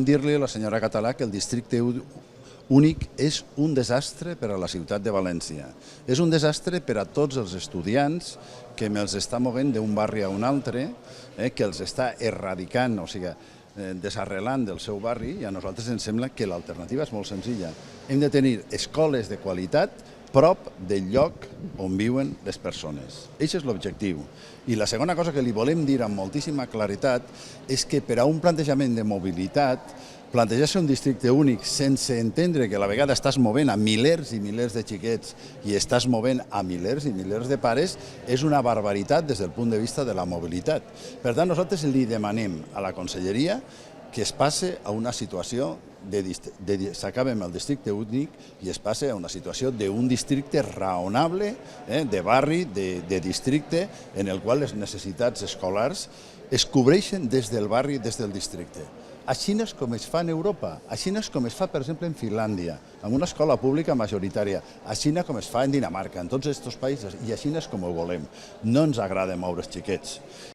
dir-li a la senyora Català que el districte únic és un desastre per a la ciutat de València. És un desastre per a tots els estudiants que me'ls està movent d'un barri a un altre, que els està erradicant, o sigui, desarrelant del seu barri, i a nosaltres ens sembla que l'alternativa és molt senzilla. Hem de tenir escoles de qualitat prop del lloc on viuen les persones. Això és l'objectiu. I la segona cosa que li volem dir amb moltíssima claritat és que per a un plantejament de mobilitat, plantejar-se un districte únic sense entendre que a la vegada estàs movent a milers i milers de xiquets i estàs movent a milers i milers de pares és una barbaritat des del punt de vista de la mobilitat. Per tant, nosaltres li demanem a la Conselleria que es passe a una situació s'acaba amb el districte únic i es passa a una situació d'un districte raonable, de barri, de districte, en el qual les necessitats escolars es cobreixen des del barri, des del districte. Així és com es fa en Europa, així és com es fa, per exemple, en Finlàndia, amb una escola pública majoritària, així com es fa en Dinamarca, en tots aquests països, i així és com ho volem. No ens agrada moure els xiquets.